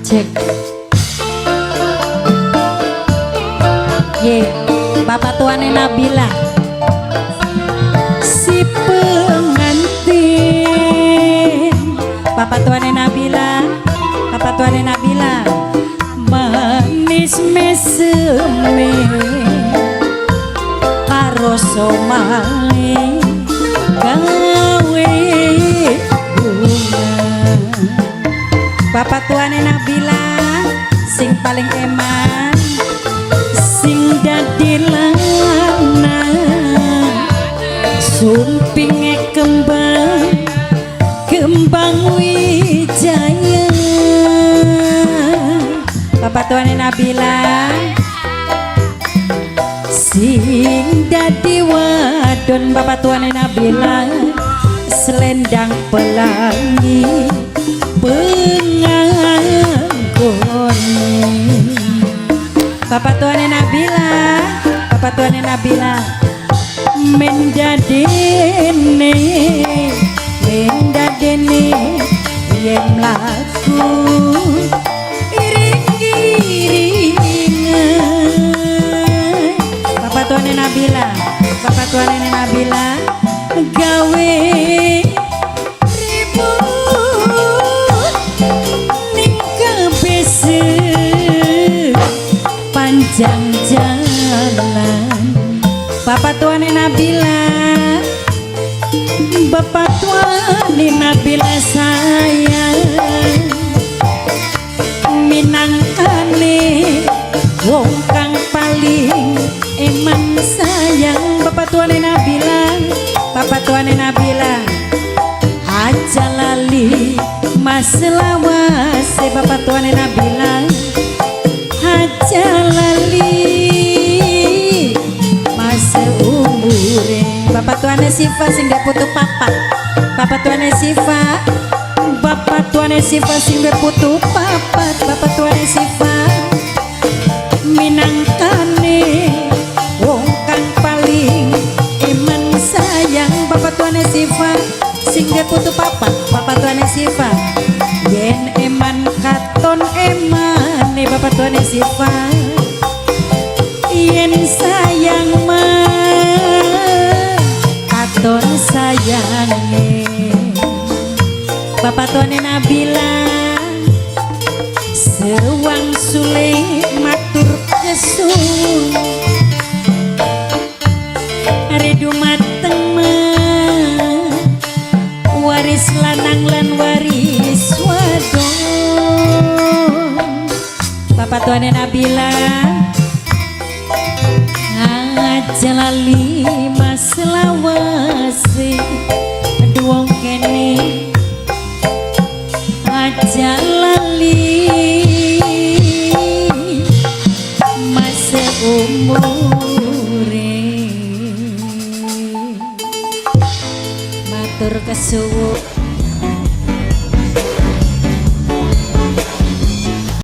Cek. Ye, bapak tuane Nabila. Si pengantin. Bapak tuane Nabila. Bapak tuane Nabila. Manis meseme karo somai gawe bunga. Bapak tuane Nabila sing paling eman, sing dadi lanang, sumpinge kembang wijaya. Bapak tuane Nabila sing dadi wadon. Bapak tuane Nabila selendang pelangi penganggone. Bapak tuane Nabila, bapak tuane Nabila mendadene yen mlaku iring-iringan. Bapak tuane Nabila, bapak tuane Nabila gawe ribut ning kebese panjang jalan. Bapak tuane Nabila, bapak tuane Nabila sayang minangkane wong kang paling eman sayang. Bapak tuane Nabila, bapak tuane Nabila aja lali mas lawase. Bapak tuane Nabila aja lali mas umure. Bapak tuane Sifa sing gak putu papat. Bapak tuane Sifa, bapak tuane Sifa sing gak putu papat. Bapak tuane Sifa minangkane wong kang paling eman sayang. Bapak tuane Sifa sing gak putu papat. Bapak tuane Sifa yen eman katon emane. Bapak tuane Sifa yen sayang katon sayange. Bapak tuane Nabila sewang sule matur kesun redu mateng waris lanang lan waris wadon. Bapak tuane Nabila aja lali mas lawase duwong kene aja lali mas umure. Matur kesuwun.